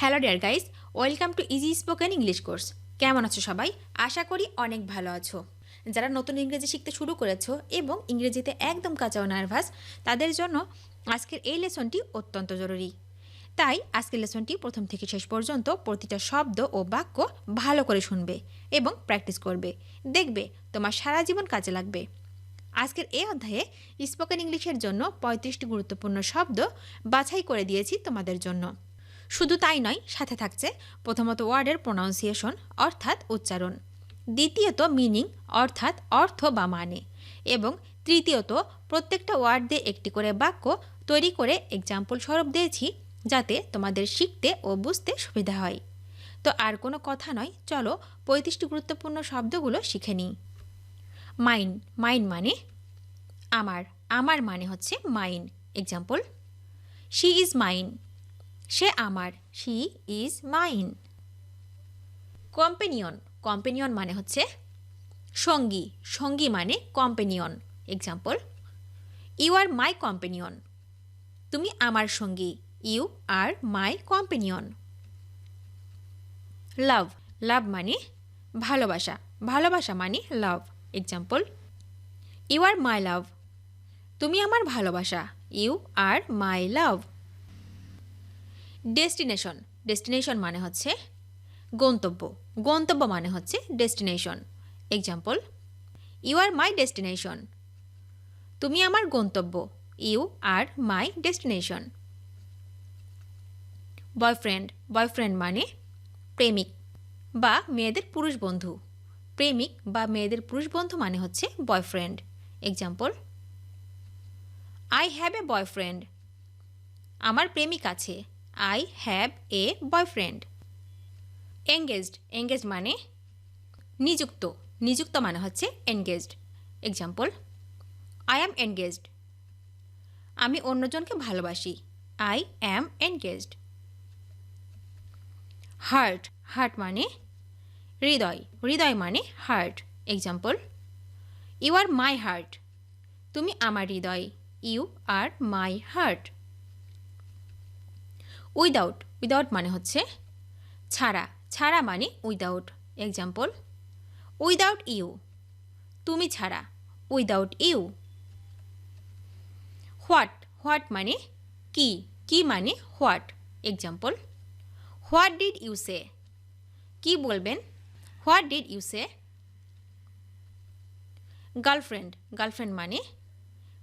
Hello dear guys, welcome to easy spoken English course. কেমন আছো সবাই? আশা করি অনেক ভালো আছো। যারা নতুন ইংরেজি শিখতে শুরু করেছো এবং ইংরেজিতে একদম কাঁচা ও নার্ভাস, তাদের জন্য আজকের এই লেসনটি অত্যন্ত জরুরি। তাই আজকের লেসনটি প্রথম থেকে শেষ পর্যন্ত প্রতিটা শব্দ ও বাক্য ভালো করে শুনবে এবং প্র্যাকটিস করবে। দেখবে তোমার সারা জীবন কাজে লাগবে। আজকের এই অধ্যায়ে স্পোকেন ইংলিশের জন্য 35টি গুরুত্বপূর্ণ শব্দ বাছাই করে দিয়েছি তোমাদের জন্য। শুধু তাই নয়, সাথে থাকছে প্রথমত ওয়ার্ডের প্রোনাউন্সিয়েশন অর্থাৎ উচ্চারণ, দ্বিতীয়ত মিনিং অর্থাৎ অর্থ বা মানে, এবং তৃতীয়ত প্রত্যেকটা ওয়ার্ড দিয়ে একটি করে বাক্য তৈরি করে এক্সাম্পল স্বরূপ দিয়েছি, যাতে তোমাদের শিখতে ও বুঝতে সুবিধা হয়। তো আর কোনো কথা নয়, চলো 35টি গুরুত্বপূর্ণ শব্দগুলো শিখে নিই। মাইন, মাইন মানে আমার, আমার মানে হচ্ছে mine. Example, she is mine, সে আমার, she is mine. Companion, companion মানে হচ্ছে সঙ্গী, সঙ্গী মানে companion. Example, you are my companion, তুমি আমার সঙ্গী, ইউ আর মাই কম্পেনিয়ন। লাভ, লাভ মানে ভালোবাসা, ভালোবাসা মানে লাভ। এক্সাম্পল, ইউ আর মাই লাভ, তুমি আমার ভালোবাসা, you are my love. Destination, destination মানে হচ্ছে গন্তব্য, গন্তব্য মানে হচ্ছে destination. Example, you are my destination, তুমি আমার গন্তব্য, you are my destination. Boyfriend, boyfriend মানে প্রেমিক বা মেয়েদের পুরুষ বন্ধু, প্রেমিক বা মেয়েদের পুরুষ বন্ধু মানে হচ্ছে boyfriend. Example, I have a boyfriend, আমার প্রেমিক আছে, I have a boyfriend. Engaged, engaged মানে নিযুক্ত, নিযুক্ত মানে হচ্ছে engaged. Example, I am engaged, আমি অন্যজনকে ভালোবাসি, I am engaged. Heart, heart মানে হৃদয়, হৃদয় মানে heart. Example, you are my heart, তুমি আমার হৃদয়, you are my heart. Without, without মানে হচ্ছে ছাড়া, ছাড়া মানে উইদাউট। এক্সাম্পল, উইদাউট ইউ, তুমি ছাড়া, উইদাউট ইউ। হোয়াট, হোয়াট মানে কি, কি মানে what. Example, what did you say, কি বলবেন, what did you say. Girlfriend, girlfriend মানে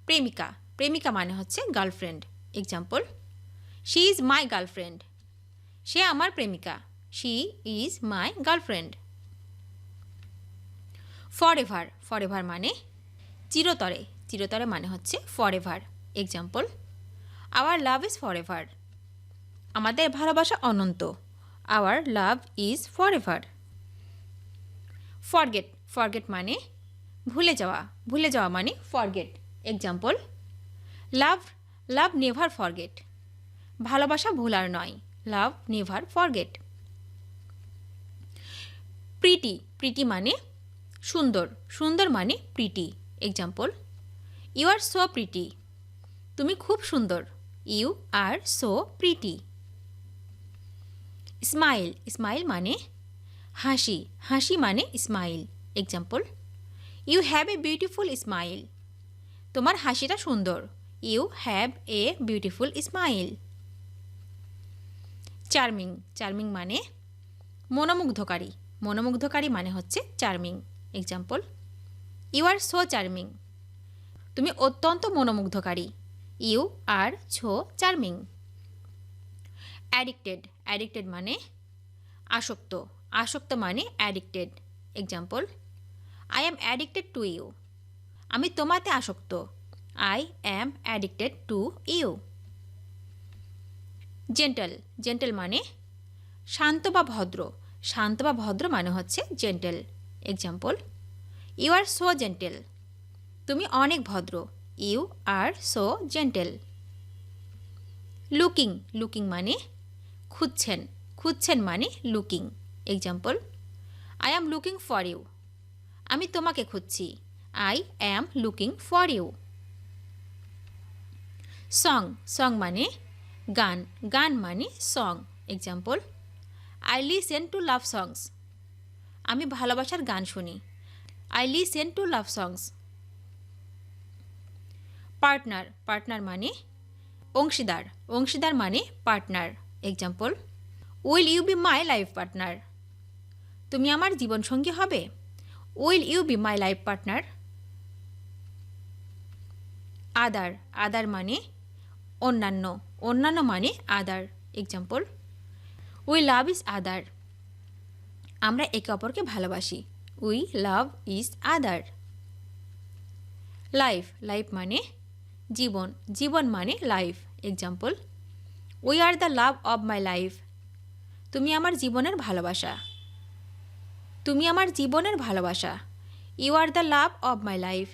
প্রেমিকা, প্রেমিকা মানে হচ্ছে girlfriend. Example, she is my girlfriend, সে আমার প্রেমিকা, she is my girlfriend. Forever, forever মানে চিরতরে, চিরতরে মানে হচ্ছে forever. Example, our love is forever, আমাদের ভালোবাসা অনন্ত, our love is forever. Forget, forget মানে ভুলে যাওয়া, ভুলে যাওয়া মানে forget. Example, love, love never forget, ভালোবাসা ভুলার নয়, love never forget. Pretty, pretty মানে সুন্দর, সুন্দর মানে pretty. Example, you are so pretty, তুমি খুব সুন্দর, you are so pretty. Smile, smile মানে হাসি, হাসি মানে smile. Example, you have a beautiful smile, তোমার হাসিটা সুন্দর, you have a beautiful smile. Charming, charming মানে মনোমুগ্ধকারী, মনোমুগ্ধকারী মানে হচ্ছে charming. Example, you are so charming, তুমি অত্যন্ত মনোমুগ্ধকারী, you are so charming. Addicted, addicted মানে আসক্ত, আসক্ত মানে addicted. Example, I am addicted to you, আমি তোমাতে আসক্ত, I am addicted to you. Gentle, gentle মানে শান্ত বা ভদ্র, শান্ত বা ভদ্র মানে হচ্ছে gentle. Example, you are so gentle, তুমি অনেক ভদ্র, you are so gentle. Looking, looking মানে খুঁজছেন, খুঁজছেন মানে looking. Example, I am looking for you, আমি তোমাকে খুঁজছি, I am looking for you. Song, song মানে গান, গান মানে song. Example, I listen to love songs. আমি ভালোবাসার গান শুনি। I listen to love songs. Partner, partner মানে অংশীদার, অংশীদার মানে partner. Example, will you be my life partner. তুমি আমার জীবনসঙ্গী হবে। Will you be my life partner. Other, other মানে অন্যান্য, অন্যান্য মানে other. Example, we love each other. আমরা একে অপরকে ভালোবাসি। We love each other. Life, life মানে জীবন, জীবন মানে life. Example, we are the love of my life. তুমি আমার জীবনের ভালোবাসা। তুমি আমার জীবনের ভালোবাসা। You are the love of my life.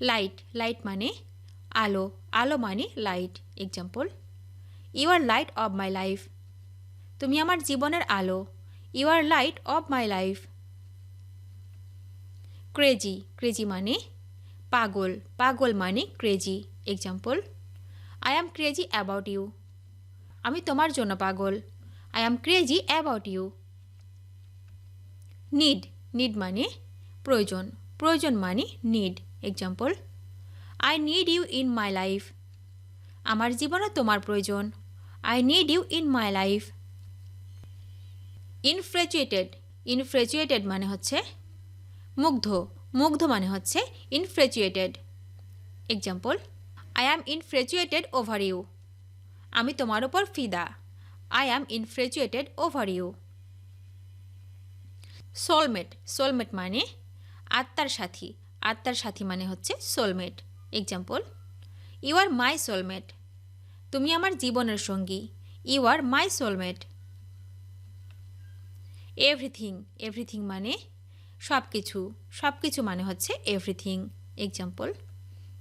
Light, light মানে আলো, আলো মানে light. Example, you are light of my life. তুমি আমার জীবনের আলো। You are light of my life. Crazy, crazy মানে পাগল, পাগল মানে crazy. Example, I am crazy about you. আমি তোমার জন্য পাগল। I am crazy about you. Need, need মানে প্রয়োজন, প্রয়োজন মানে need. Example, I need you in my life. আমার জীবনে তোমার প্রয়োজন। I need you in my life. Infatuated, infatuated মানে হচ্ছে মুগ্ধ, মুগ্ধ মানে হচ্ছে infatuated. Example, I am infatuated over you. আমি তোমার ওপর ফিদা। I am infatuated over you. Soulmate, soulmate মানে আত্মার সাথী, আত্মার সাথী মানে হচ্ছে soulmate. Example, you are my soulmate. তুমি আমার জীবনের সঙ্গী। You are my soulmate. Everything, everything মানে সব কিছু, সব কিছু মানে হচ্ছে everything. Example,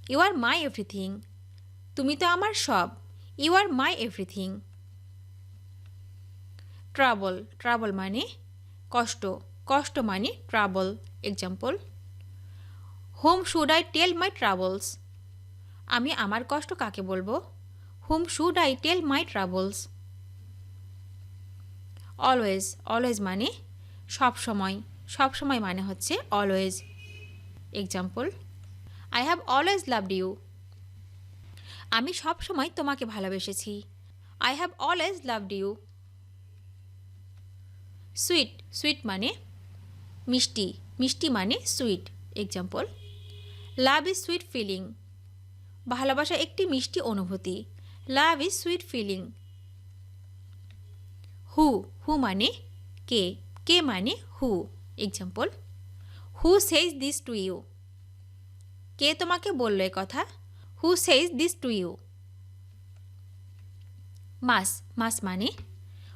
you are my everything. তুমি তো আমার সব। You are my everything. Trouble, trouble মানে কষ্ট, কষ্ট মানে trouble. Example, whom should I tell my troubles. আমি আমার কষ্ট কাকে বলবো। Whom should I tell my troubles. Always, always মানে সব সময়, সব সময় মানে হচ্ছে always. Example, I have always loved you. আমি সব সময় তোমাকে ভালোবেসেছি। I have always loved you. Sweet, sweet মানে মিষ্টি, মিষ্টি মানে sweet. Example, love is sweet feeling. ভালোবাসা একটি মিষ্টি অনুভূতি। Love is sweet feeling. Who, who মানে কে, কে মানে who. Example, who says this to you. কে তোমাকে বলল এ কথা। Who says this to you. Much, much মানে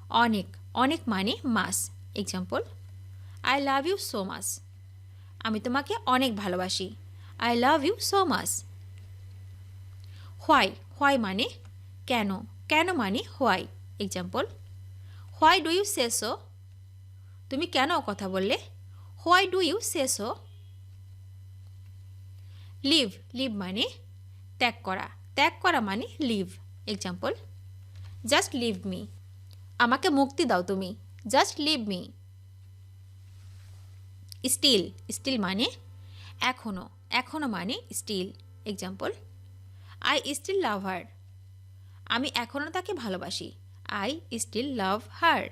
অনেক, অনেক মানে much. Example, I love you so much. আমি তোমাকে অনেক ভালোবাসি। I love you so much. Why, why মানে কেন, কেন মানে why. Example, why do you say so. তুমি কেন কথা বললে। Why do you say so. Leave, leave মানে ত্যাগ করা, ত্যাগ করা মানে leave. Example, just leave me. আমাকে মুক্তি দাও তুমি। Just leave me. Still, still মানে এখনও, এখনও মানে still. Example, I still love her. আমি এখনও তাকে ভালোবাসি। I still love her.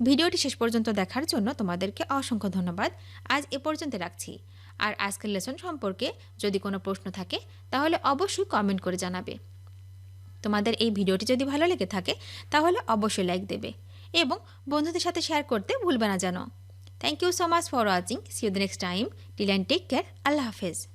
ভিডিওটি শেষ পর্যন্ত দেখার জন্য তোমাদেরকে অসংখ্য ধন্যবাদ। আজ এ পর্যন্ত রাখছি। আর আজকের লেসন সম্পর্কে যদি কোনো প্রশ্ন থাকে তাহলে অবশ্যই কমেন্ট করে জানাবে। তোমাদের এই ভিডিওটি যদি ভালো লেগে থাকে তাহলে অবশ্যই লাইক দেবে এবং বন্ধুদের সাথে শেয়ার করতে ভুলবে না যেন। Thank you so much for watching. See you the next time. Till and take care. আল্লাহ হাফেজ।